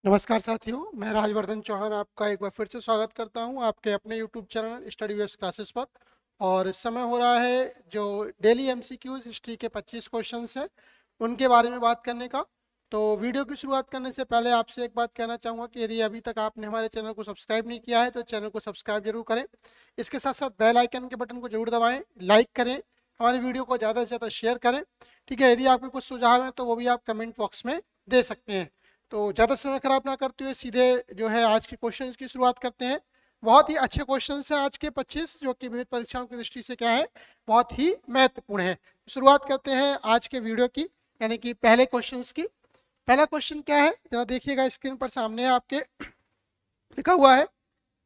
नमस्कार साथियों, मैं राजवर्धन चौहान आपका एक बार फिर से स्वागत करता हूं आपके अपने YouTube channel study waves classes पर। और इस समय हो रहा है जो डेली एमसीक्यूज हिस्ट्री के 25 क्वेश्चंस हैं उनके बारे में बात करने का। तो वीडियो की शुरुआत करने से पहले आपसे एक बात कहना चाहूँगा कि यदि अभी तक आपने हमारे चैनल को सब्सक्राइब नहीं किया है तो चैनल को सब्सक्राइब जरूर करें। इसके साथ साथ बेल आइकन के बटन को जरूर दबाएँ, लाइक करें, हमारी वीडियो को ज़्यादा से ज़्यादा शेयर करें। ठीक है, यदि आपके कुछ सुझाव हैं तो वो भी आप कमेंट बॉक्स में दे सकते हैं। तो ज़्यादा समय खराब ना करते हुए सीधे जो है आज के क्वेश्चंस की शुरुआत करते हैं। बहुत ही अच्छे क्वेश्चंस हैं आज के 25, जो कि विविध परीक्षाओं की दृष्टि से क्या है, बहुत ही महत्वपूर्ण है। शुरुआत करते हैं आज के वीडियो की, यानी कि पहले क्वेश्चंस की। पहला क्वेश्चन क्या है, जरा देखिएगा स्क्रीन पर सामने आपके लिखा हुआ है।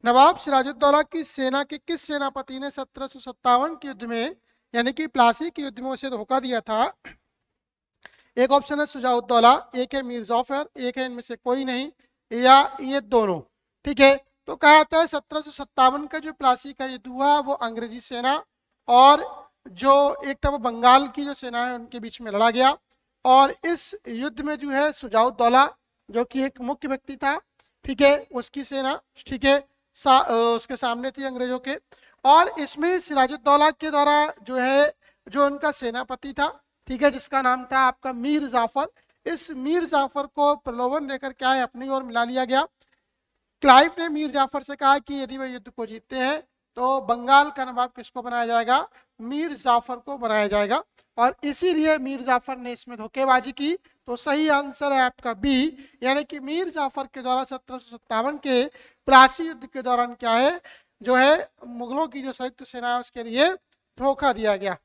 नवाब सिराजुद्दौला की सेना के किस सेनापति ने 1757 के युद्ध में, यानी कि प्लासी के युद्ध में उसे धोखा दिया था? एक ऑप्शन है सुजाउद्दौला, एक है मीर जाफर, एक है इनमें से कोई नहीं, या ये दोनों। ठीक है, तो कहा जाता है 1757 का जो प्लासी का युद्ध हुआ वो अंग्रेजी सेना और जो एक था वो बंगाल की जो सेना है उनके बीच में लड़ा गया। और इस युद्ध में जो है सुजाउद्दौला जो कि एक मुख्य व्यक्ति था, ठीक है, उसकी सेना, ठीक है, उसके सामने थी अंग्रेजों के। और इसमें सिराजुद्दौला के द्वारा जो है जो उनका सेनापति था, ठीक है, जिसका नाम था आपका मीर जाफर, इस मीर जाफर को प्रलोभन देकर क्या है अपनी ओर मिला लिया गया। क्लाइव ने मीर जाफर से कहा कि यदि वह युद्ध को जीतते हैं तो बंगाल का नवाब किसको बनाया जाएगा? मीर जाफर को बनाया जाएगा। और इसीलिए मीर जाफर ने इसमें धोखेबाजी की। तो सही आंसर है आपका बी, यानी कि मीर जाफर के द्वारा 1757 के प्लासी युद्ध के दौरान क्या है जो है मुगलों की जो संयुक्त सेना है उसके लिए धोखा दिया गया।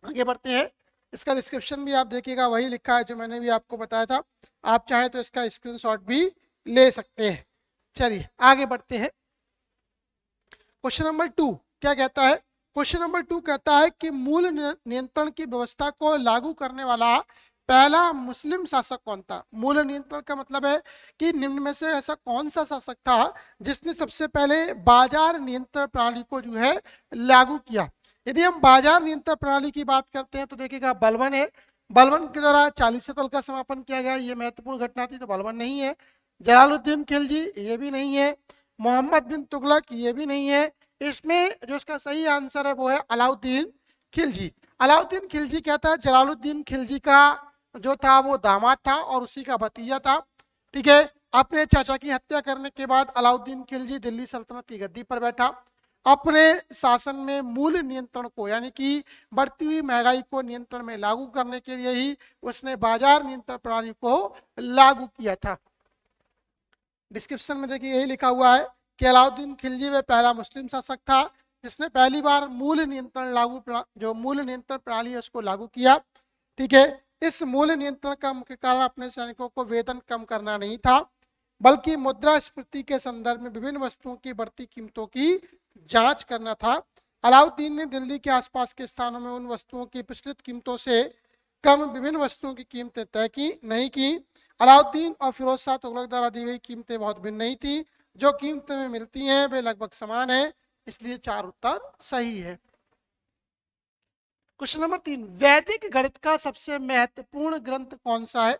आगे बढ़ते हैं। इसका डिस्क्रिप्शन भी आप देखिएगा, वही लिखा है जो मैंने भी आपको बताया था। आप चाहें तो इसका स्क्रीनशॉट भी ले सकते हैं। चलिए आगे बढ़ते हैं। क्वेश्चन नंबर 2 क्या कहता है? क्वेश्चन नंबर 2 कहता है कि मूल नियंत्रण की व्यवस्था को लागू करने वाला पहला मुस्लिम शासक कौन था? मूल नियंत्रण का मतलब है कि निम्न में से ऐसा कौन सा शासक था जिसने सबसे पहले बाजार नियंत्रण प्रणाली को जो है लागू किया। यदि हम बाजार नियंत्रण प्रणाली की बात करते हैं तो देखिएगा बलबन है। बलबन के द्वारा 40 शतल का समापन किया गया, ये महत्वपूर्ण घटना थी, तो बलबन नहीं है। जलालुद्दीन खिलजी, ये भी नहीं है। मोहम्मद बिन तुगलक, ये भी नहीं है। इसमें जो इसका सही आंसर है वो है अलाउद्दीन खिलजी। अलाउद्दीन खिलजी क्या था? जलालुद्दीन खिलजी का जो था वो दामाद था और उसी का भतीजा था। ठीक है, अपने चाचा की हत्या करने के बाद अलाउद्दीन खिलजी दिल्ली सल्तनत की गद्दी पर बैठा। अपने शासन में मूल नियंत्रण को, यानी कि बढ़ती हुई महंगाई को नियंत्रण में लागू करने के लिए ही उसने बाजार नियंत्रण प्रणाली को लागू किया था। डिस्क्रिप्शन में देखिए यही लिखा हुआ है कि अलाउद्दीन खिलजी वह पहला मुस्लिम शासक था जिसने पहली बार मूल नियंत्रण प्रणाली है उसको लागू किया। ठीक है, इस मूल नियंत्रण का मुख्य कारण अपने सैनिकों को वेतन कम करना नहीं था, बल्कि मुद्रास्फीति के संदर्भ में विभिन्न वस्तुओं की बढ़ती कीमतों की जांच करना था। अलाउद्दीन ने दिल्ली के आसपास के स्थानों में उन वस्तुओं की प्रचलित कीमतों से कम विभिन्न वस्तुओं की कीमतें तय की नहीं की। अलाउद्दीन और फिरोज शाह तुगलक द्वारा दी गई कीमतें बहुत भिन्न नहीं थी, जो कीमतें में मिलती हैं वे लगभग समान है, इसलिए 4 उत्तर सही है। क्वेश्चन नंबर 3, वैदिक गणित का सबसे महत्वपूर्ण ग्रंथ कौन सा है?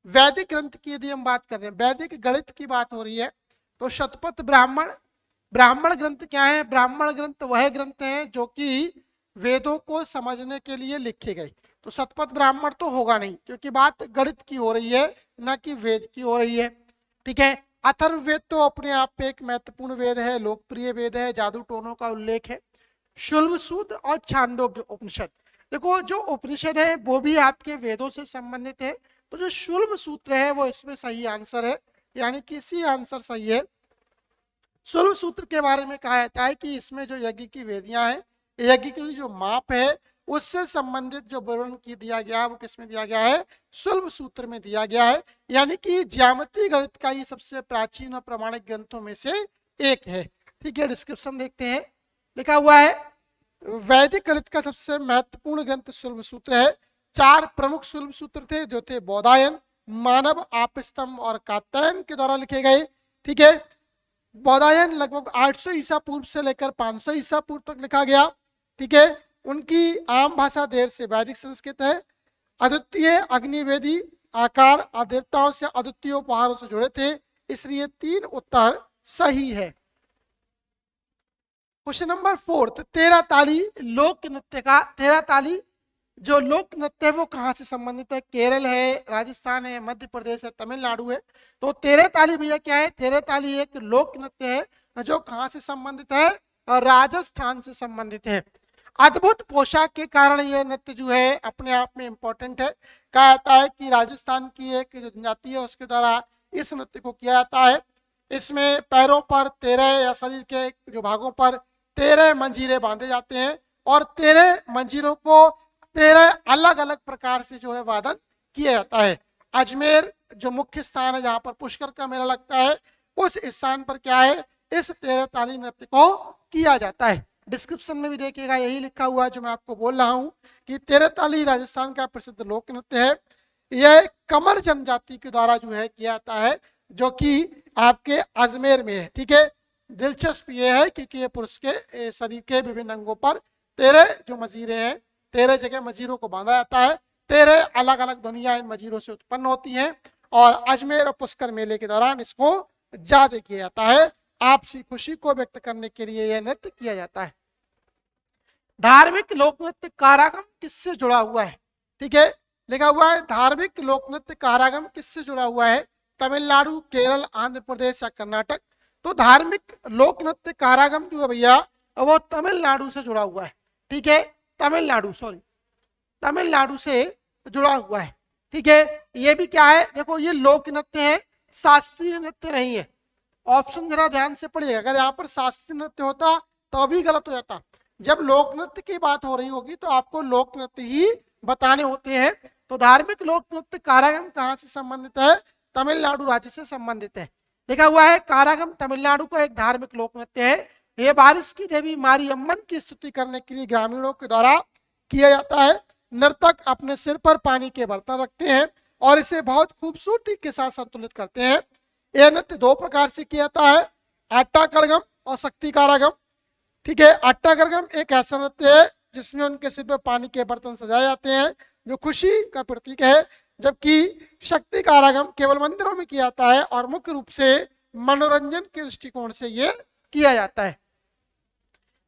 वैदिक ग्रंथ की यदि हम बात कर रहे हैं, वैदिक गणित की बात हो रही है, तो शतपथ ब्राह्मण। ब्राह्मण ग्रंथ क्या है? ब्राह्मण ग्रंथ वह ग्रंथ हैं जो कि वेदों को समझने के लिए लिखे गए। तो शतपथ ब्राह्मण तो होगा नहीं, क्योंकि बात गणित की हो रही है, न कि वेद की हो रही है। ठीक है, अथर्ववेद तो अपने आप पे एक महत्वपूर्ण वेद है, लोकप्रिय वेद है, जादू टोनों का उल्लेख है। शुल्ब सूत्र और छांदोग्य उपनिषद, देखो जो उपनिषद है वो भी आपके वेदों से संबंधित है, तो जो शुल्ब सूत्र है वो इसमें सही आंसर है, यानी कि सी आंसर सही है। शुल्ब सूत्र के बारे में कहा जाता है कि इसमें जो यज्ञ की वेदियां हैं, यज्ञ की जो माप है, उससे संबंधित जो वर्णन की दिया गया है वो किसमें दिया गया है? शुल्ब सूत्र में दिया गया है, यानी कि ज्यामितीय गणित का ये सबसे प्राचीन और प्रमाणिक ग्रंथों में से एक है। ठीक है, डिस्क्रिप्शन देखते हैं, लिखा हुआ है वैदिक गणित का सबसे महत्वपूर्ण ग्रंथ शुल्ब सूत्र है। 4 प्रमुख शुल्ब सूत्र थे जो थे बौधायन, मानव, आपस्तंभ और कात्यायन के द्वारा लिखे गए। ठीक है, बौधायन लगभग 800 ईसा पूर्व से लेकर 500 ईसा पूर्व तक लिखा गया। ठीक है, उनकी आम भाषा देर से वैदिक संस्कृत है। अद्वितीय अग्निवेदी आकार देवताओं से अद्वितीय उपहारों से जुड़े थे, इसलिए 3 उत्तर सही है। क्वेश्चन नंबर 4, तेरह ताली लोक नृत्य का, तेरह ताली जो लोक नृत्य है वो कहाँ से संबंधित है? केरल है, राजस्थान है, मध्य प्रदेश है, तमिलनाडु है। तो तेरह ताली भैया क्या है? तेरह ताली एक लोक नृत्य है जो कहाँ से संबंधित है? राजस्थान से संबंधित है। अद्भुत पोशाक के कारण यह नृत्य जो है अपने आप में इंपॉर्टेंट है। कहा जाता है कि राजस्थान की एक जनजाति है उसके द्वारा इस नृत्य को किया जाता है। इसमें पैरों पर 13 या शरीर के जो भागों पर 13 मंजीरे बांधे जाते हैं और 13 मंजीरों को 13 अलग अलग प्रकार से जो है वादन किया जाता है। अजमेर जो मुख्य स्थान है जहाँ पर पुष्कर का मेला लगता है, उस स्थान पर क्या है? इस 13 ताली नृत्य को किया जाता है। डिस्क्रिप्शन में भी देखिएगा यही लिखा हुआ है जो मैं आपको बोल रहा हूँ कि 13 ताली राजस्थान का प्रसिद्ध लोक नृत्य है। यह कमर जनजाति के द्वारा जो है किया जाता है, जो कि आपके अजमेर में है। ठीक है, दिलचस्प ये है क्योंकि ये पुरुष के शरीर के विभिन्न अंगों पर 13 जो मजीरे हैं, 13 जगह मजीरों को बांधा जाता है। 13 अलग अलग ध्वनियां इन मजीरों से उत्पन्न होती हैं और अजमेर और पुष्कर मेले के दौरान इसको ज्यादा किया जाता है। आपसी खुशी को व्यक्त करने के लिए यह नृत्य किया जाता है। धार्मिक लोक नृत्य कारागम किससे जुड़ा हुआ है? ठीक है, लिखा हुआ है धार्मिक लोक नृत्य कारागम किससे जुड़ा हुआ है? तमिलनाडु, केरल, आंध्र प्रदेश या कर्नाटक? तो धार्मिक लोक नृत्य कारागम जो है भैया वो तमिलनाडु से जुड़ा हुआ है। ठीक है, तमिलनाडु से जुड़ा हुआ है। ठीक है, ये भी क्या है? देखो ये लोक नृत्य है, शास्त्रीय नृत्य नहीं है। ऑप्शन जरा ध्यान से पढ़िएगा, अगर यहाँ पर शास्त्रीय नृत्य होता तो भी गलत हो जाता। जब लोक नृत्य की बात हो रही होगी तो आपको लोक नृत्य ही बताने होते हैं। तो धार्मिक लोक नृत्य कारागम कहाँ से संबंधित है? तमिलनाडु राज्य से संबंधित है। लिखा हुआ है कारागम तमिलनाडु का एक धार्मिक लोक नृत्य है। यह बारिश की देवी मारियम्मन की स्तुति करने के लिए ग्रामीणों के द्वारा किया जाता है। नर्तक अपने सिर पर पानी के बर्तन रखते हैं और इसे बहुत खूबसूरती के साथ संतुलित करते हैं। यह नृत्य 2 प्रकार से किया जाता है, आट्टा करगम और शक्ति कारागम। ठीक है, आट्टा करगम एक ऐसा नृत्य है जिसमें उनके सिर पर पानी के बर्तन सजाए जाते हैं जो खुशी का प्रतीक है, जबकि शक्ति कारागम केवल मंदिरों में किया जाता है और मुख्य रूप से मनोरंजन के दृष्टिकोण से यह किया जाता है।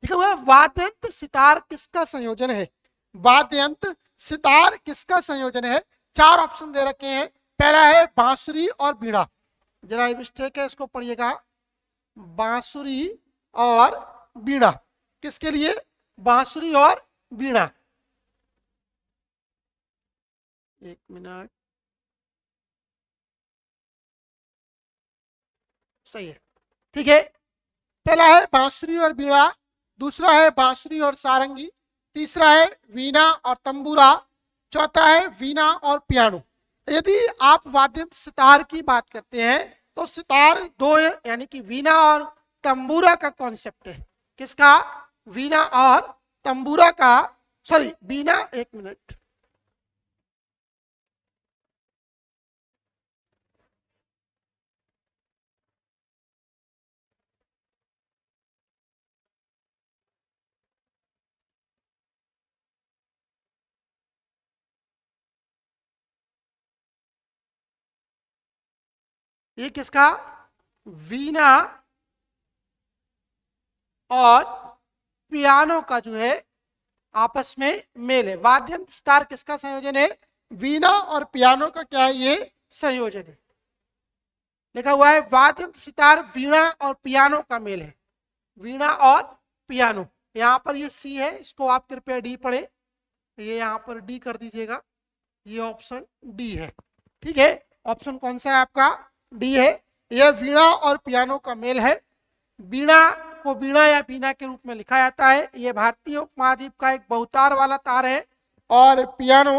लिखा हुआ है वाद्य यंत्र सितार किसका संयोजन है? वाद्य यंत्र सितार किसका संयोजन है? 4 ऑप्शन दे रखे हैं। पहला है बांसुरी और बीड़ा, जरा मिस्टेक है इसको पढ़िएगा, बांसुरी और बीड़ा। किसके लिए? बांसुरी और बीड़ा। एक मिनट, सही है। ठीक है, पहला है बांसुरी और बीड़ा, दूसरा है बांसुरी और सारंगी, तीसरा है वीणा और तंबूरा, चौथा है वीणा और पियानो। यदि आप वाद्य सितार की बात करते हैं तो सितार 2 है, यानी कि वीणा और तंबूरा का कॉन्सेप्ट है। किसका? वीणा और तंबूरा का, सॉरी वीणा, एक मिनट, ये किसका? वीणा और पियानो का जो है आपस में मेल है। वाद्य यंत्र सितार किसका संयोजन है? वीणा और पियानो का क्या है? ये संयोजन है। लिखा हुआ है वाद्य यंत्र सितार वीणा और पियानो का मेल है। वीणा और पियानो, यहाँ पर ये सी है, इसको आप कृपया डी पढ़े, ये यहाँ पर डी कर दीजिएगा, ये ऑप्शन डी है। ठीक है, ऑप्शन कौन सा है आपका? डी है। यह वीणा और पियानो का मेल है। वीणा को वीणा या बीना के रूप में लिखा जाता है। यह भारतीय उपमहाद्वीप का एक बहुतार वाला तार है और पियानो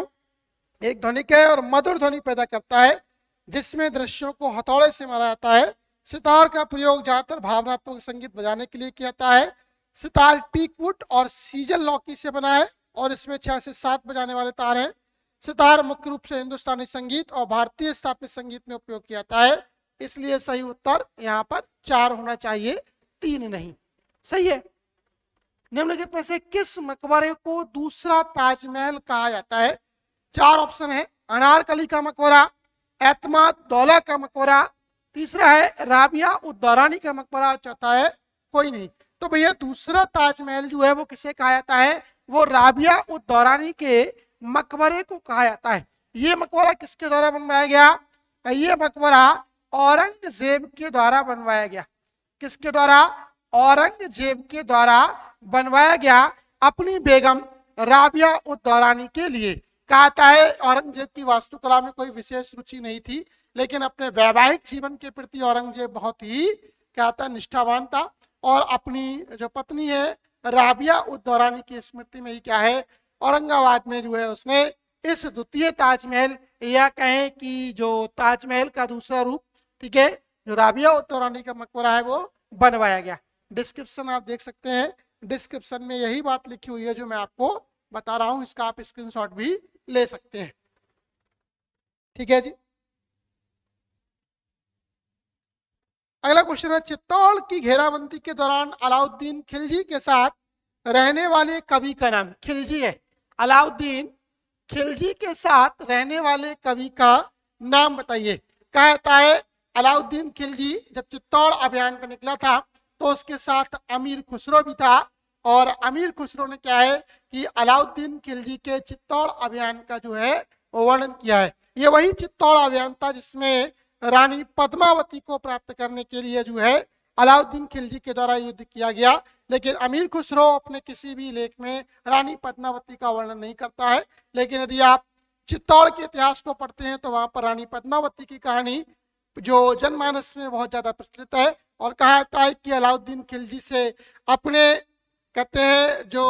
एक ध्वनिक है और मधुर ध्वनि पैदा करता है जिसमें दृश्यों को हथौड़े से मारा जाता है। सितार का प्रयोग ज्यादातर भावनात्मक संगीत बजाने के लिए किया जाता है। सितार टीकवुड और सीजन लॉकी से बना है और इसमें 6 से 7 बजाने वाले तार हैं। सितार मुख्य रूप से हिंदुस्तानी संगीत और भारतीय स्थापत्य संगीत में उपयोग किया जाता है, इसलिए सही उत्तर यहाँ पर 4 होना चाहिए, 3 नहीं। सही है। निम्नलिखित में से किस मकबरे को दूसरा ताजमहल कहा जाता है? 4 ऑप्शन है। अनारकली का मकबरा, एतमाद दौला का मकबरा, तीसरा है राबिया उद्दौरानी का मकबरा, और चौथा है कोई नहीं। तो भैया दूसरा ताजमहल जो है वो किसे कहा जाता है, वो राबिया उद्दौरानी के मकबरे को कहा जाता है। ये मकबरा किसके द्वारा बनवाया गया, ये मकबरा औरंगजेब के द्वारा बनवाया गया। किसके द्वारा, औरंगजेब के द्वारा बनवाया गया, अपनी बेगम राबिया उद्दौरानी के लिए। कहता है औरंगजेब की वास्तुकला में कोई विशेष रुचि नहीं थी, लेकिन अपने वैवाहिक जीवन के प्रति औरंगजेब बहुत ही कहता निष्ठावान था, और अपनी जो पत्नी है राबिया उद्दौरानी की स्मृति में ही क्या है, औरंगाबाद में जो है उसने इस द्वितीय ताजमहल, या कहें कि जो ताजमहल का दूसरा रूप, ठीक है, जो राबिया उद्दौरानी का मकबरा है वो बनवाया गया। डिस्क्रिप्शन आप देख सकते हैं, डिस्क्रिप्शन में यही बात लिखी हुई है जो मैं आपको बता रहा हूं, इसका आप स्क्रीनशॉट भी ले सकते हैं। ठीक है जी। अगला क्वेश्चन है, चित्तौड़ की घेराबंदी के दौरान अलाउद्दीन खिलजी के साथ रहने वाले कवि का नाम, खिलजी है, अलाउद्दीन खिलजी के साथ रहने वाले कवि का नाम बताइए। कहता है अलाउद्दीन खिलजी जब चित्तौड़ अभियान पर निकला था तो उसके साथ अमीर खुसरो भी था, और अमीर खुसरो ने क्या है कि अलाउद्दीन खिलजी के चित्तौड़ अभियान का जो है वर्णन किया है। ये वही चित्तौड़ अभियान था जिसमें रानी पद्मावती को प्राप्त करने के लिए जो है अलाउद्दीन खिलजी के द्वारा युद्ध किया गया। लेकिन अमीर खुसरो अपने किसी भी लेख में रानी पद्मावती का वर्णन नहीं करता है, लेकिन यदि आप चित्तौड़ के इतिहास को पढ़ते हैं तो वहां पर रानी पद्मावती की कहानी जो जनमानस में बहुत ज्यादा प्रचलित है, और कहा जाता है कि अलाउद्दीन खिलजी से अपने कहते हैं जो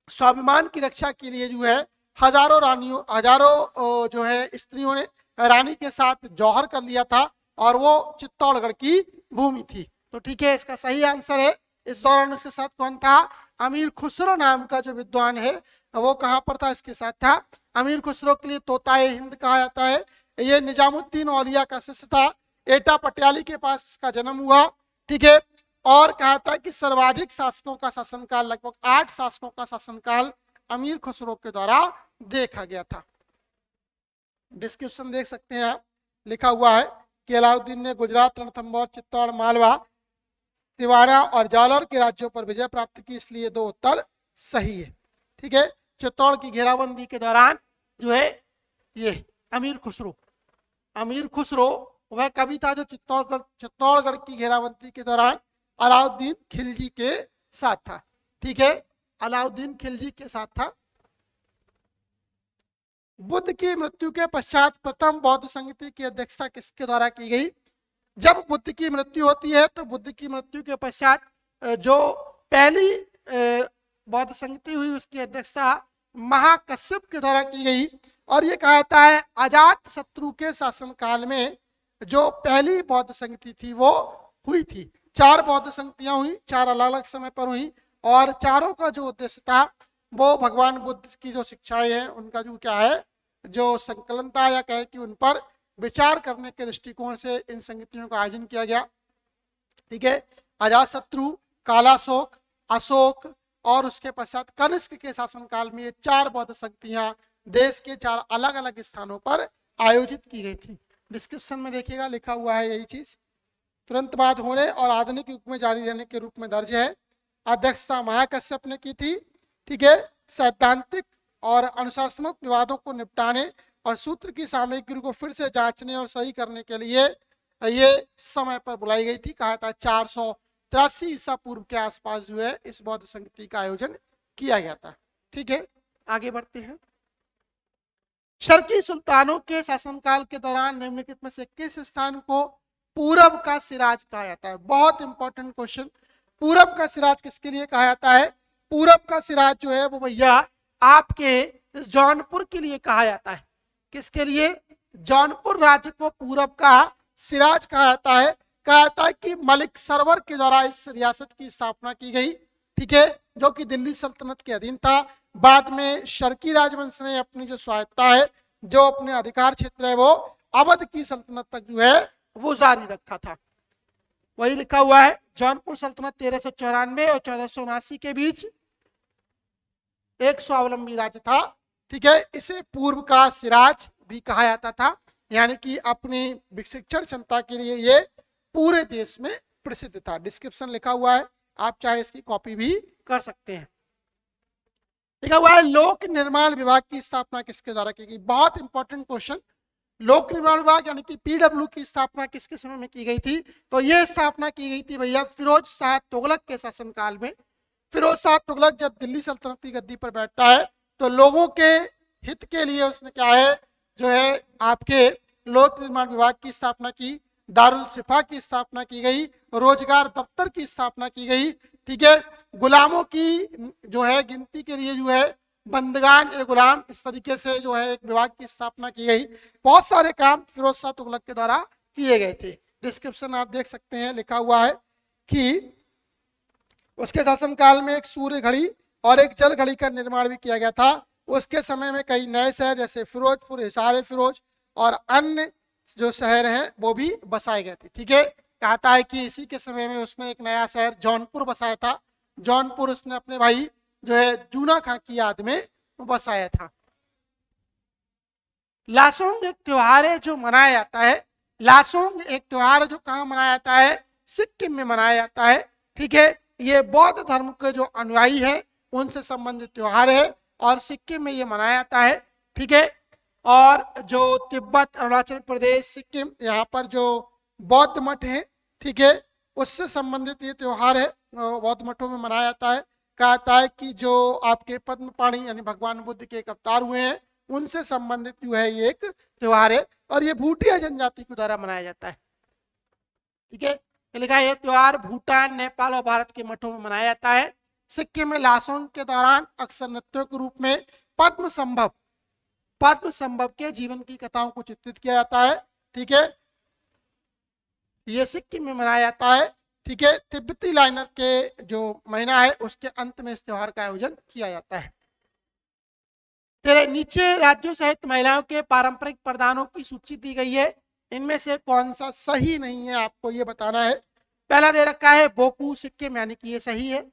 स्वाभिमान की रक्षा के लिए जो है हजारों जो है स्त्रियों ने रानी के साथ जौहर कर लिया था, और वो चित्तौड़गढ़ की भूमि थी। तो ठीक है, इसका सही आंसर है इस दौरान उसके साथ कौन था, अमीर खुसरो नाम का जो विद्वान है वो कहां पर था, इसके साथ था। अमीर खुसरो के लिए तोताए हिंद कहा जाता है। ये निजामुद्दीन औलिया का शिष्य था, एटा पटियाली के पास इसका जन्म हुआ। ठीक है, और कहा था कि सर्वाधिक शासकों का शासनकाल, लगभग 8 शासकों का शासनकाल अमीर खुसरो के द्वारा देखा गया था। डिस्क्रिप्शन देख सकते हैं आप, लिखा हुआ है कि अलाउद्दीन ने गुजरात, रणथंभौर, चित्तौड़, मालवा, सिवाना और जालौर के राज्यों पर विजय प्राप्त की, इसलिए 2 उत्तर सही है। ठीक है, चित्तौड़ की घेराबंदी के दौरान जो है ये अमीर खुसरो वह कवि था जो चित्तौड़गढ़ की घेराबंदी के दौरान अलाउद्दीन खिलजी के साथ था। ठीक है, अलाउद्दीन खिलजी के साथ था। बुद्ध की मृत्यु के पश्चात प्रथम बौद्ध संगति की अध्यक्षता किसके द्वारा की गई। जब बुद्ध की मृत्यु होती है तो बुद्ध की मृत्यु के पश्चात जो पहली बौद्ध संगति हुई उसकी अध्यक्षता महाकश्यप के द्वारा की गई, और ये कहा जाता है अजात शत्रु के शासनकाल में जो पहली बौद्ध संगति थी वो हुई थी। 4 बौद्ध संगतियां हुई, 4 अलग अलग समय पर हुई, और चारों का जो उद्देश्य था वो भगवान बुद्ध की जो शिक्षाएं हैं उनका जो क्या है जो संकलन था, या कहे कि उन पर विचार करने के दृष्टिकोण से इन संगतियों का आयोजन किया गया। ठीक है, अजातशत्रु, कालाशोक, अशोक और उसके पश्चात कनिष्क के शासनकाल में ये 4 बौद्ध संगतियां देश के 4 अलग अलग स्थानों पर आयोजित की गई थी। डिस्क्रिप्शन में देखिएगा लिखा हुआ है यही चीज। तुरंत बाद होने और आधुनिक युग में जारी रहने के रूप में दर्ज है। अध्यक्षता महाकश्यप ने की थी। ठीक है, सैद्धांतिक और अनुशासनात्मक विवादों को निपटाने और सूत्र की सामग्री को फिर से जांचने और सही करने के लिए ये समय पर बुलाई गई थी। कहा था 483 ईसा पूर्व के आसपास जो है इस बौद्ध संगति का आयोजन किया गया था। ठीक है, आगे बढ़ते हैं। शर्की सुल्तानों के शासनकाल के दौरान निम्नलिखित में से किस स्थान को पूरब का सिराज कहा जाता है। बहुत इंपॉर्टेंट क्वेश्चन, पूरब का सिराज किसके लिए कहा जाता है। पूरब का सिराज जो है वो भैया आपके जौनपुर के लिए कहा जाता है। किसके लिए, जौनपुर राज्य को पूरब का सिराज कहा जाता है। कहा जाता है कि मलिक सरवर के द्वारा इस रियासत की स्थापना की गई। ठीक है, जो कि दिल्ली सल्तनत के अधीन था। बाद में शर्की राजवंश ने अपनी जो स्वायत्ता है, जो अपने अधिकार क्षेत्र है वो अवध की सल्तनत तक जो है वो जारी रखा था। वही लिखा हुआ है, जौनपुर सल्तनत 1394 और 1479 के बीच एक स्वावलंबी राज्य था। ठीक है, इसे पूर्व का सिराज भी कहा जाता था, यानी कि अपनी शिक्षण क्षमता के लिए ये पूरे देश में प्रसिद्ध था। डिस्क्रिप्शन लिखा हुआ है, आप चाहे इसकी कॉपी भी कर सकते हैं। लिखा हुआ है लोक निर्माण विभाग की स्थापना किसके द्वारा की गई। बहुत इंपॉर्टेंट क्वेश्चन। लोक निर्माण विभाग यानी कि पीडब्ल्यू की स्थापना किसके समय में की गई थी? तो ये स्थापना की गई थी भैया फिरोज शाह तुगलक के शासनकाल में। फिरोज शाह तुगलक जब दिल्ली सल्तनत की गद्दी पर बैठता है तो लोगों के हित के लिए उसने क्या है जो है आपके लोक निर्माण विभाग की स्थापना की, दारुल शिफा की स्थापना की गई, रोजगार दफ्तर की स्थापना की गई, ठीक है, गुलामों की जो है गिनती के लिए जो है बंदगान ए गुलाम, इस तरीके से जो है एक विभाग की स्थापना की गई। बहुत सारे काम फिरोज शाह तुगलक के द्वारा किए गए थे। डिस्क्रिप्शन आप देख सकते हैं, लिखा हुआ है कि उसके शासनकाल में एक सूर्य घड़ी और एक जल घड़ी का निर्माण भी किया गया था। उसके समय में कई नए शहर जैसे फिरोजपुर, हिसार फिरोज और अन्य जो शहर हैं वो भी बसाए गए थे। ठीक है, कहता है कि इसी के समय में उसने एक नया शहर जौनपुर बसाया था। जौनपुर उसने अपने भाई जो है जूना खां की याद में बसाया था। लासोंग एक त्योहार है जो मनाया जाता है। लासोंग एक त्योहार है जो कहाँ मनाया जाता है? सिक्किम में मनाया जाता है। ठीक है, ये बौद्ध धर्म के जो अनुयायी है उनसे संबंधित त्योहार है और सिक्किम में ये मनाया जाता है। ठीक है, और जो तिब्बत, अरुणाचल प्रदेश, सिक्किम, यहाँ पर जो बौद्ध मठ है, ठीक है, उससे संबंधित ये त्योहार है, बौद्ध मठों में मनाया जाता है। कहता है कि जो आपके पद्म पाणी यानी भगवान बुद्ध के एक अवतार हुए हैं उनसे संबंधित जो है ये एक त्योहार है और ये भूटिया जनजाति के द्वारा मनाया जाता है। ठीक है, लिखा है ये त्योहार भूटान, नेपाल और भारत के मठों में मनाया जाता है। सिक्किम में लासोंग के दौरान अक्सर नृत्यों के रूप में पद्म संभव के जीवन की कथाओं को चित्रित किया जाता है। ठीक है, ये सिक्किम में मनाया जाता है। ठीक है, तिब्बती लाइनर के जो महीना है उसके अंत में इस त्योहार का आयोजन किया जाता है। तेरे नीचे राज्यों सहित महिलाओं के पारंपरिक परिधानों की सूची दी गई है, इनमें से कौन सा सही नहीं है आपको ये बताना है। पहला दे रखा है बोकू सिक्किम, यानी कि ये सही है।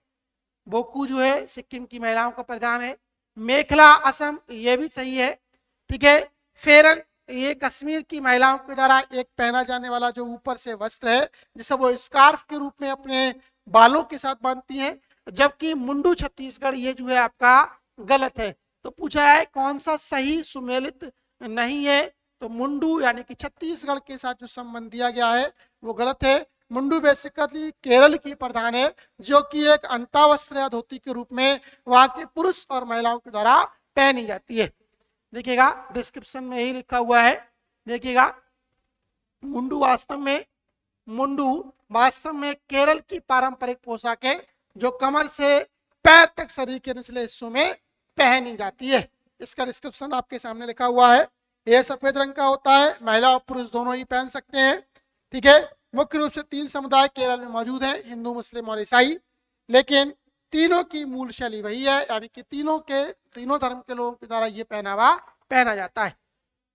बोकू जो है सिक्किम की महिलाओं का परिधान है। मेखला असम, ये भी सही है। ठीक है, फेरन, ये कश्मीर की महिलाओं के द्वारा एक पहना जाने वाला जो ऊपर से वस्त्र है जिसे वो स्कार्फ के रूप में अपने बालों के साथ बांधती हैं। जबकि मुंडू छत्तीसगढ़, ये जो है आपका गलत है। तो पूछा है कौन सा सही सुमेलित नहीं है, तो मुंडू यानी कि छत्तीसगढ़ के साथ जो संबंध दिया गया है वो गलत है। मुंडू बेसिकली केरल की प्रधान है जो कि एक अंतावस्त्र या धोती के रूप में वहां के पुरुष और महिलाओं के द्वारा पहनी जाती है। देखिएगा डिस्क्रिप्शन में यही लिखा हुआ है। देखिएगा मुंडू वास्तव में केरल की पारंपरिक पोशाक है जो कमर से पैर तक शरीर के निचले हिस्सों में पहनी जाती है। इसका डिस्क्रिप्शन आपके सामने लिखा हुआ है। यह सफेद रंग का होता है, महिला और पुरुष दोनों ही पहन सकते हैं। ठीक है, मुख्य रूप से 3 समुदाय केरल में मौजूद हैं, हिंदू, मुस्लिम और ईसाई, लेकिन तीनों की मूल शैली वही है, यानी कि तीनों धर्म के लोगों के द्वारा ये पहनावा पहना जाता है।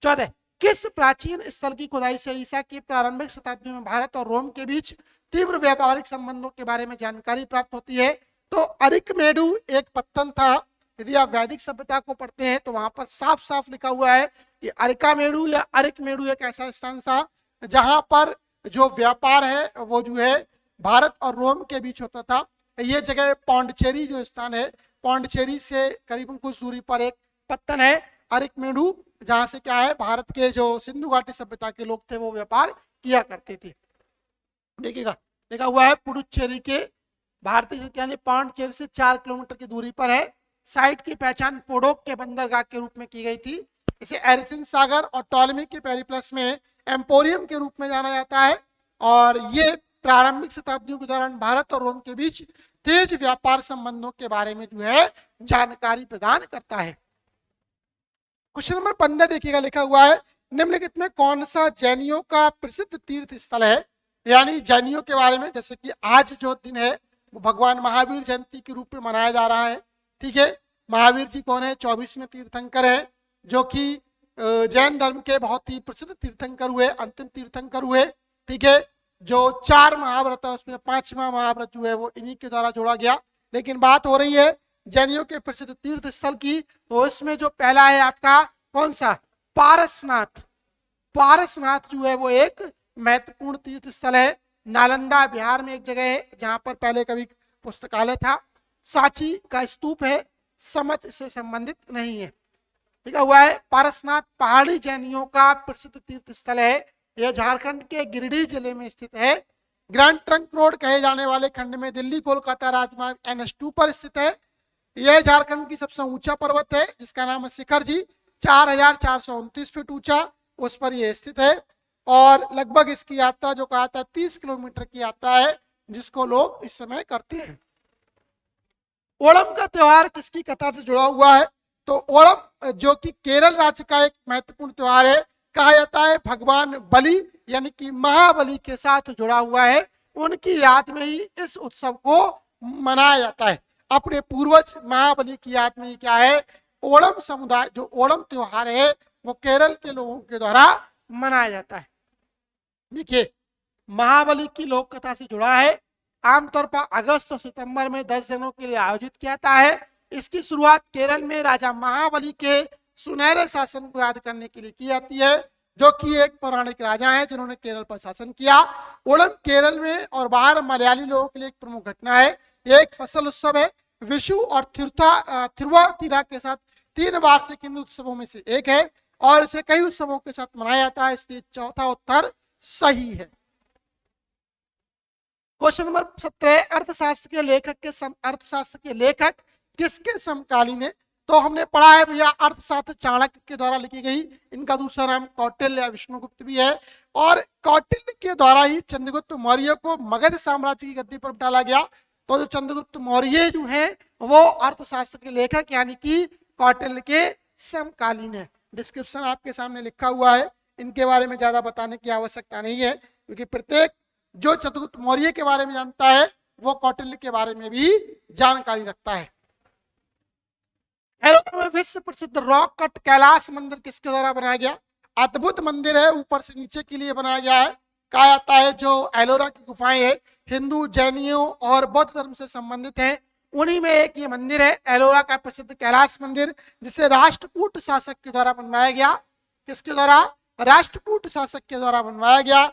14, किस प्राचीन स्थल की खुदाई से ईसा की प्रारंभिक शताब्दी में भारत और रोम के बीच तीव्र व्यापारिक संबंधों के बारे में जानकारी प्राप्त होती है? तो अरिकमेडु एक पत्तन था। यदि आप वैदिक सभ्यता को पढ़ते हैं तो वहां पर साफ साफ लिखा हुआ है कि अरिकामेडु या अरिकमेडु एक ऐसा स्थान था जहां पर जो व्यापार है वो जो है भारत और रोम के बीच होता था। ये जगह पौंडचेरी जो स्थान है, पौंडचेरी से करीबन कुछ दूरी पर एक पत्तन है अरिकमेडु, जहां से क्या है भारत के जो सिंधु घाटी सभ्यता के लोग थे वो व्यापार किया करते थे। देखिएगा लिखा हुआ है पुडुचेरी के भारतीय यानी पौंडचेरी से 4 किलोमीटर की दूरी पर है। साइट की पहचान पोडोक के बंदरगाह के रूप में की गई थी। इसे एरिथिन सागर और टॉलेमी के पेरिप्लस में एम्पोरियम के रूप में जाना जाता है और ये प्रारंभिक शताब्दियों के दौरान भारत और रोम के बीच तेज व्यापार संबंधों के बारे में जो है जानकारी प्रदान करता है। क्वेश्चन नंबर 15 देखिएगा, लिखा हुआ है निम्नलिखित में कौन सा जैनियों का प्रसिद्ध तीर्थ स्थल है? यानी जैनियों के बारे में, जैसे कि आज जो दिन है वो भगवान महावीर जयंती के रूप में मनाया जा रहा है। ठीक है, महावीर जी कौन है? 24वें तीर्थंकर है जो कि जैन धर्म के बहुत ही प्रसिद्ध तीर्थंकर हुए, अंतिम तीर्थंकर हुए। ठीक है, जो 4 महाव्रत है उसमें 5वां महाव्रत जो है वो इन्हीं के द्वारा जोड़ा गया। लेकिन बात हो रही है जैनियों के प्रसिद्ध तीर्थ स्थल की, तो इसमें जो पहला है आपका कौन सा? पारसनाथ। पारसनाथ जो है वो एक महत्वपूर्ण तीर्थ स्थल है। नालंदा बिहार में एक जगह है जहां पर पहले कभी पुस्तकालय था। सांची का स्तूप है, समत इससे संबंधित नहीं है। लिखा हुआ है पारसनाथ पहाड़ी जैनियों का प्रसिद्ध तीर्थ स्थल है। यह झारखंड के गिरिडीह जिले में स्थित है। ग्रैंड ट्रंक रोड कहे जाने वाले खंड में दिल्ली कोलकाता राजमार्ग NH2 पर स्थित है। यह झारखंड की सबसे ऊंचा पर्वत है जिसका नाम है शिखर जी, 4429 फीट ऊंचा, उस पर यह स्थित है। और लगभग इसकी यात्रा जो कहा था 30 किलोमीटर की यात्रा है जिसको लोग इस समय करते हैं। ओणम का त्योहार किसकी कथा से जुड़ा हुआ है? तो ओणम जो कि केरल राज्य का एक महत्वपूर्ण त्योहार है, कहा जाता है भगवान बलि यानी कि महाबली के साथ जुड़ा हुआ है। उनकी याद में ही इस उत्सव को मनाया जाता है। अपने पूर्वज महाबली की याद में ही क्या है, ओणम समुदाय जो ओणम त्योहार है वो केरल के लोगों के द्वारा मनाया जाता है। देखिए महाबली की लोक कथा से जुड़ा है। आमतौर पर अगस्त और सितंबर में 10 दिनों के लिए आयोजित किया जाता है। इसकी शुरुआत केरल में राजा महाबली के सुनहरे शासन को याद करने के लिए की जाती है, जो कि एक पौराणिक राजा है जिन्होंने केरल पर शासन किया। ओणम केरल में और बाहर मलयाली लोगों के लिए एक प्रमुख घटना है। यह एक फसल उत्सव है। विशु और थिरुवातिरा के साथ 3 वार्षिक हिंदू उत्सवों में से एक है और इसे कई उत्सवों के साथ मनाया जाता है, इसलिए चौथा उत्तर सही है। क्वेश्चन नंबर 17, अर्थशास्त्र के लेखक किसके समकालीन है? तो हमने पढ़ा है भैया अर्थशास्त्र चाणक्य के द्वारा लिखी गई। इनका दूसरा नाम कौटिल्य या विष्णुगुप्त भी है। और कौटिल्य के द्वारा ही चंद्रगुप्त मौर्य को मगध साम्राज्य की गद्दी पर डाला गया। तो जो चंद्रगुप्त मौर्य जो है वो अर्थशास्त्र के लेखक यानी कि कौटिल्य के समकालीन है। डिस्क्रिप्शन आपके सामने लिखा हुआ है, इनके बारे में ज्यादा बताने की आवश्यकता नहीं है क्योंकि प्रत्येक जो चंद्रगुप्त मौर्य के बारे में जानता है वो कौटिल्य के बारे में भी जानकारी रखता है। एलोरा में विश्व प्रसिद्ध रॉक कट कैलाश मंदिर किसके द्वारा बनाया गया? अद्भुत मंदिर है, ऊपर से नीचे के लिए बनाया गया है। कहा जाता है जो एलोरा की गुफाएं है हिंदू जैनियों और बौद्ध धर्म से संबंधित है। उन्हीं में एक ये मंदिर है एलोरा का प्रसिद्ध कैलाश मंदिर, जिसे राष्ट्रकूट शासक के द्वारा बनवाया गया। किसके द्वारा? राष्ट्रकूट शासक के द्वारा बनवाया गया।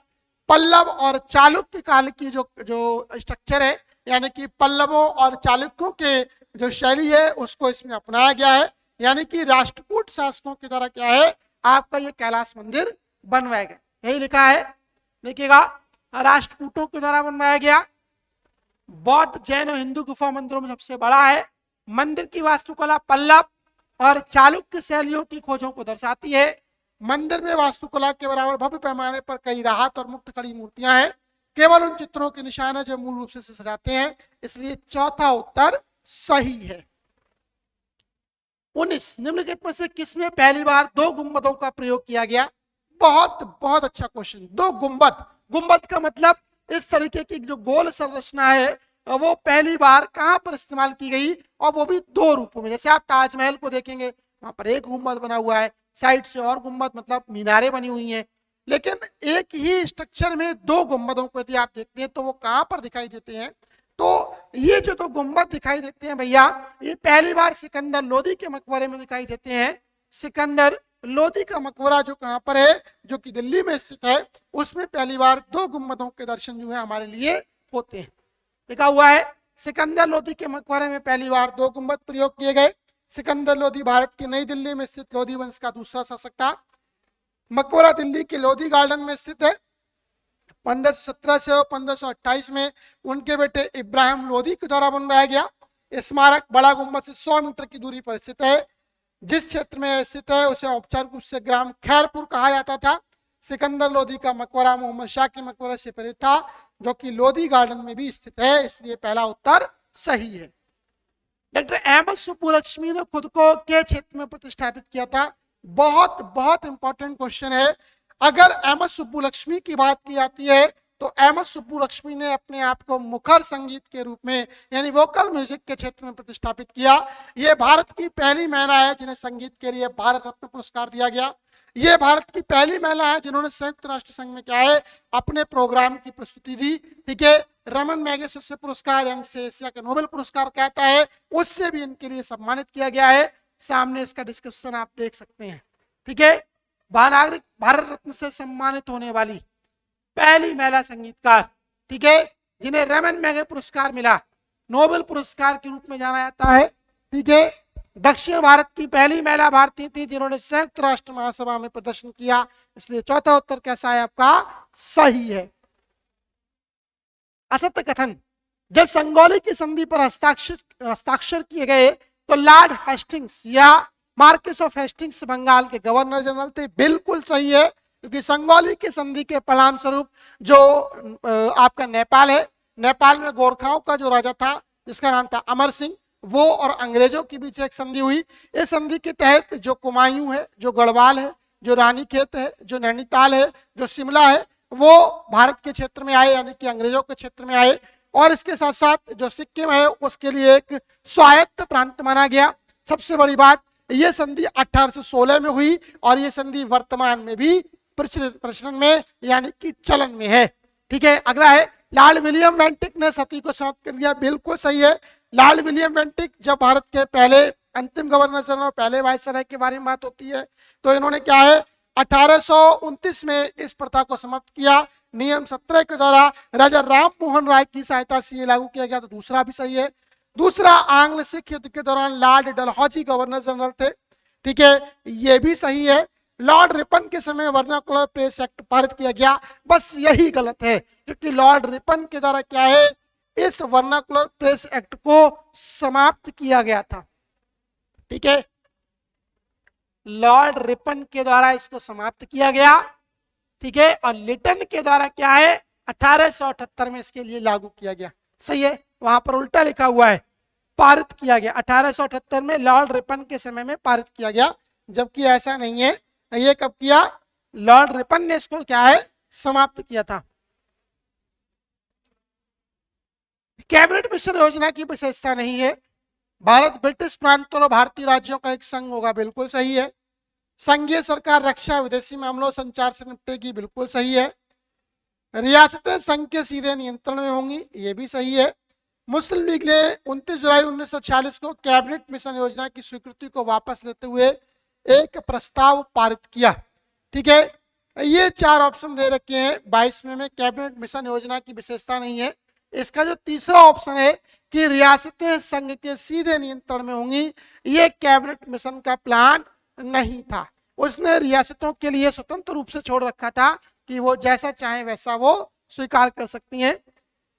पल्लव और चालुक्य काल की जो स्ट्रक्चर है यानी कि पल्लवों और चालुक्यों के जो शैली है उसको इसमें अपनाया गया है। यानी कि राष्ट्रकूट शासकों के द्वारा क्या है आपका ये कैलाश मंदिर बनवाया गया, यही लिखा है। देखिएगा राष्ट्रकूटों के द्वारा बनवाया गया। बौद्ध जैन और हिंदू गुफा मंदिरों में सबसे बड़ा है। मंदिर की वास्तुकला पल्लव और चालुक्य शैलियों की खोजों को दर्शाती है। मंदिर में वास्तुकला के बराबर भव्य पैमाने पर कई राहत और मुक्त खड़ी मूर्तियां हैं। केवल उन चित्रों के निशान है जो मूल रूप से सजाते हैं, इसलिए चौथा उत्तर सही है। 19 निम्नलिखित में से किसमें पहली बार 2 गुंबदों का प्रयोग किया गया? बहुत बहुत अच्छा क्वेश्चन। 2 गुंबद, गुंबद का मतलब इस तरीके की जो गोल संरचना है वो पहली बार कहां पर इस्तेमाल की गई और वो भी 2 रूपों में। जैसे आप ताजमहल को देखेंगे वहां पर एक गुंबद बना हुआ है, साइड से और गुंबद मतलब मीनारें बनी हुई हैं, लेकिन एक ही स्ट्रक्चर में 2 गुंबदों को यदि आप देखते हैं तो वो कहां पर दिखाई देते हैं? तो ये जो 2 गुंबद दिखाई देते हैं भैया ये पहली बार सिकंदर लोदी के मकबरे में दिखाई देते हैं। सिकंदर लोदी का मकबरा जो कहां पर है, जो कि दिल्ली में स्थित है, उसमें पहली बार 2 गुंबदों के दर्शन जो है हमारे लिए होते हैं। लिखा हुआ है सिकंदर लोदी के मकबरे में पहली बार 2 गुंबद प्रयोग किए गए। सिकंदर लोदी भारत की नई दिल्ली में स्थित लोदी वंश का दूसरा शासक था। मकबरा दिल्ली के लोदी गार्डन में स्थित है। 1517 से 1528 में उनके बेटे इब्राहिम लोदी के द्वारा बनवाया गया। स्मारक बड़ा गुंबद से 100 मीटर की दूरी पर स्थित है। जिस क्षेत्र में स्थित है उसे औपचारिक रूप से ग्राम खैरपुर कहा जाता था। सिकंदर लोदी का मकबरा मोहम्मद शाह के मकबरे से प्रेरित था जो कि लोदी गार्डन में भी स्थित है, इसलिए पहला उत्तर सही है। डॉक्टर अहमद सुब्बुलक्ष्मी ने खुद को के क्षेत्र में प्रतिष्ठापित किया था? बहुत बहुत इंपॉर्टेंट क्वेश्चन है। अगर अहमद सुब्बुलक्ष्मी की बात की जाती है तो अहमद सुब्बुलक्ष्मी ने अपने आप को मुखर संगीत के रूप में यानी वोकल म्यूजिक के क्षेत्र में प्रतिष्ठापित किया। ये भारत की पहली महिला है जिन्हें संगीत के लिए भारत रत्न पुरस्कार दिया गया। ये भारत की पहली महिला है जिन्होंने संयुक्त राष्ट्र संघ में क्या है अपने प्रोग्राम की प्रस्तुति दी। ठीक है, रमन मैगसेसे पुरस्कार यानी से एशिया का नोबेल पुरस्कार कहता है, उससे भी इनके लिए सम्मानित किया गया है। सामने इसका डिस्क्रिप्शन आप देख सकते हैं। ठीक है, नागरिक भारत रत्न से सम्मानित होने वाली पहली महिला संगीतकार, ठीक है, जिन्हें रमन मैगे पुरस्कार मिला, नोबेल पुरस्कार के रूप में जाना जाता है, ठीक है। दक्षिण भारत की पहली महिला भारतीय थी जिन्होंने संयुक्त राष्ट्र महासभा में प्रदर्शन किया, इसलिए चौथा उत्तर कैसा है आपका, सही है। असत्य कथन, जब संगोली की संधि पर हस्ताक्षर किए गए तो लॉर्ड हेस्टिंग्स या मार्किस ऑफ हेस्टिंग्स बंगाल के गवर्नर जनरल थे। बिल्कुल सही है, क्योंकि संगोली की संधि के परिणाम स्वरूप जो आपका नेपाल है, नेपाल में गोरखाओं का जो राजा था जिसका नाम था अमर सिंह, वो और अंग्रेजों के बीच एक संधि हुई। इस संधि के तहत जो कुमायूं है, जो गढ़वाल है, जो रानीखेत है, जो नैनीताल है, जो शिमला है, वो भारत के क्षेत्र में आए, यानी कि अंग्रेजों के क्षेत्र में आए। और इसके साथ साथ जो सिक्किम है उसके लिए एक स्वायत्त प्रांत माना गया। सबसे बड़ी बात, ये संधि 1816 में हुई और ये संधि वर्तमान में भी प्रचलन में यानी कि चलन में है, ठीक है। अगला है, लॉर्ड विलियम बेंटिक ने सती को समाप्त कर दिया। बिल्कुल सही है। लॉर्ड विलियम बेंटिक जब भारत के पहले अंतिम गवर्नर जनरल, पहले वायसराय के बारे में बात होती है, तो इन्होंने क्या है 1829 में इस प्रथा को समाप्त किया। नियम 17 के द्वारा राजा राम मोहन राय की सहायता से ये लागू किया गया, तो दूसरा भी सही है। दूसरा, आंग्ल सिख युद्ध के दौरान लॉर्ड डलहौजी गवर्नर जनरल थे, ठीक है, ये भी सही है। लॉर्ड रिपन के समय वर्नाकुलर प्रेस एक्ट पारित किया गया, बस यही गलत है, क्योंकि लॉर्ड रिपन के द्वारा क्या है, इस वर्नाकुलर प्रेस एक्ट को समाप्त किया गया था, ठीक है। लॉर्ड रिपन के द्वारा इसको समाप्त किया गया, ठीक है, और लिटन के द्वारा क्या है 1878 में इसके लिए लागू किया गया। सही है, वहां पर उल्टा लिखा हुआ है, पारित किया गया 1878 में, लॉर्ड रिपन के समय में पारित किया गया, जबकि ऐसा नहीं है। ये कब किया, लॉर्ड रिपन ने इसको क्या है समाप्त किया था। कैबिनेट मिशन योजना की विशेषता नहीं है। भारत ब्रिटिश प्रांतों और भारतीय राज्यों का एक संघ होगा, बिल्कुल सही है। संघीय सरकार रक्षा, विदेशी मामलों, संचार से निपटेगी, बिल्कुल सही है। रियासतें संघ के सीधे नियंत्रण में होंगी, ये भी सही है। मुस्लिम लीग ने 29 जुलाई 1946 को कैबिनेट मिशन योजना की स्वीकृति को वापस लेते हुए एक प्रस्ताव पारित किया, ठीक है। ये 4 ऑप्शन दे रखे हैं 22 में कैबिनेट मिशन योजना की विशेषता नहीं है। इसका जो तीसरा ऑप्शन है कि रियासतें संघ के सीधे नियंत्रण में होंगी, ये कैबिनेट मिशन का प्लान नहीं था। उसने रियासतों के लिए स्वतंत्र रूप से छोड़ रखा था कि वो जैसा चाहे वैसा वो स्वीकार कर सकती हैं।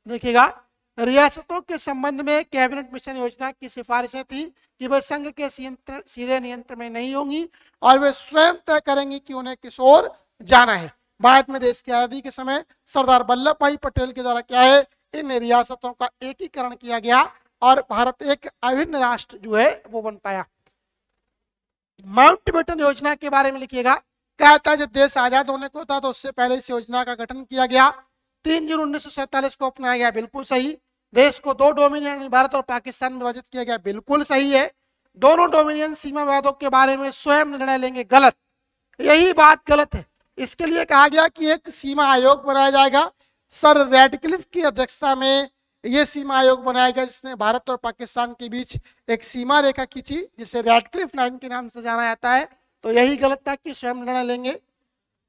देखिएगा, रियासतों के संबंध में कैबिनेट मिशन योजना की सिफारिशें थी कि वे संघ के सीधे नियंत्रण में नहीं होंगी और वे स्वयं तय करेंगी कि उन्हें किस ओर जाना है। बाद में देश की आजादी के समय सरदार वल्लभ भाई पटेल के द्वारा क्या है, इन रियासतों का एकीकरण किया गया और भारत एक अभिन्न राष्ट्र जो है वो बन पाया। माउंटबेटन योजना के बारे में लिखिएगा। क्या था, जब देश आजाद होने को था तो उससे पहले इस योजना का गठन किया गया। 3 जून 1947 को अपनाया गया, बिल्कुल सही। देश को 2 डोमिनियन भारत और पाकिस्तान में विभाजित किया गया, बिल्कुल सही है। दोनों डोमिनियन सीमा विवादों के बारे में स्वयं निर्णय लेंगे, गलत। यही बात गलत है। इसके लिए कहा गया कि एक सीमा आयोग बनाया जाएगा। सर रैडक्लिफ की अध्यक्षता में यह सीमा आयोग बनाया गया, जिसने भारत और पाकिस्तान के बीच एक सीमा रेखा खींची, जिसे रैडक्लिफ लाइन के नाम से जाना जाता है। तो यही गलत था कि स्वयं निर्णय लेंगे,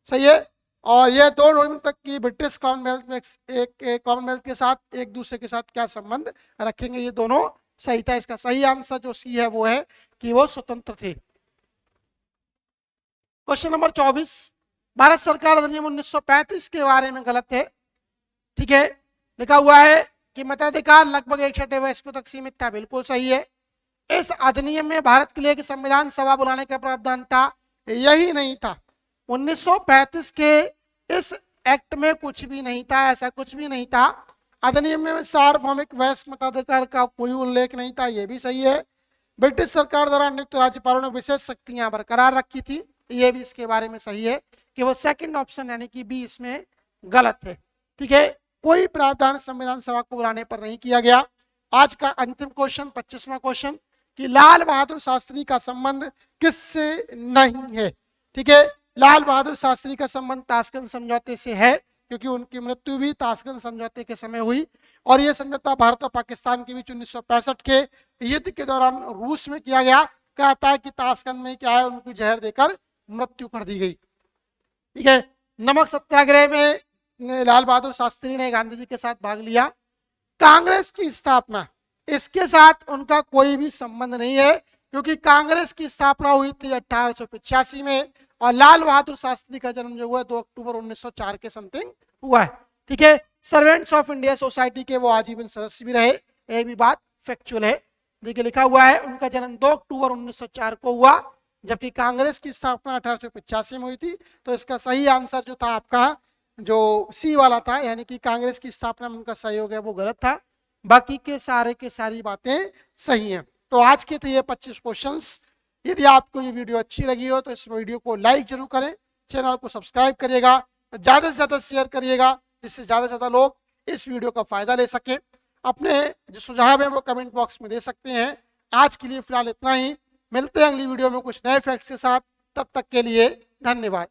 सही है। और ये 2 नवंबर तक की ब्रिटिश कॉमनवेल्थ में एक कॉमनवेल्थ के साथ एक दूसरे के साथ क्या संबंध रखेंगे, ये दोनों सही था। इसका सही आंसर जो सी है वो है कि वो स्वतंत्र थे। क्वेश्चन नंबर 24, भारत सरकार अधिनियम 1935 के बारे में गलत है, ठीक है। लिखा हुआ है कि मताधिकार लगभग 1/6 वयस्कों तक सीमित था, बिल्कुल सही है। इस अधिनियम में भारत के लिए एक संविधान सभा बुलाने का प्रावधान था, यही नहीं था। 1935 के इस एक्ट में कुछ भी नहीं था, ऐसा कुछ भी नहीं था। अधिनियम में सार्वभौमिक वयस्क मताधिकार का कोई उल्लेख नहीं था, यह भी सही है। ब्रिटिश सरकार द्वारा नियुक्त राज्यपालों ने विशेष शक्तियां बरकरार रखी थी, यह भी इसके बारे में सही है। कि वो सेकंड ऑप्शन यानी कि बी इसमें गलत है, ठीक है। कोई प्रावधान संविधान सभा को बुलाने पर नहीं किया गया। आज का अंतिम क्वेश्चन 25वां क्वेश्चन कि लाल बहादुर शास्त्री का संबंध किससे नहीं है, ठीक है। लाल बहादुर शास्त्री का संबंध ताशकंद समझौते से है, क्योंकि उनकी मृत्यु भी ताशकंद समझौते के समय हुई और यह समझौता भारत और पाकिस्तान के बीच 1965 के युद्ध के दौरान रूस में किया गया। कहता है कि ताशकंद में क्या है, उनको जहर देकर मृत्यु कर दी गई। ठीक है। नमक सत्याग्रह में लाल बहादुर शास्त्री ने गांधी जी के साथ भाग लिया। कांग्रेस की स्थापना, इसके साथ उनका कोई भी संबंध नहीं है, क्योंकि कांग्रेस की स्थापना हुई थी 1885 में और लाल बहादुर शास्त्री का जन्म जो हुआ 2 अक्टूबर 1904 के समथिंग हुआ है। ठीक है। सर्वेंट्स ऑफ इंडिया सोसाइटी के वो आजीवन सदस्य भी रहे, ये भी बात फैक्चुअल है। देखिए लिखा हुआ है उनका जन्म 2 अक्टूबर 1904 को हुआ, जबकि कांग्रेस की स्थापना 1885 में हुई थी। तो इसका सही आंसर जो था आपका जो सी वाला था, यानी कि कांग्रेस की स्थापना में उनका सहयोग है, वो गलत था। बाकी के सारी बातें सही हैं। तो आज के थे ये 25 क्वेश्चंस। यदि आपको ये वीडियो अच्छी लगी हो तो इस वीडियो को लाइक जरूर करें, चैनल को सब्सक्राइब करिएगा, ज्यादा से ज्यादा शेयर करिएगा, जिससे ज्यादा से ज्यादा लोग इस वीडियो का फायदा ले सके। अपने जो सुझाव है वो कमेंट बॉक्स में दे सकते हैं। आज के लिए फिलहाल इतना ही, मिलते हैं अगली वीडियो में कुछ नए फैक्ट्स के साथ। तब तक के लिए धन्यवाद।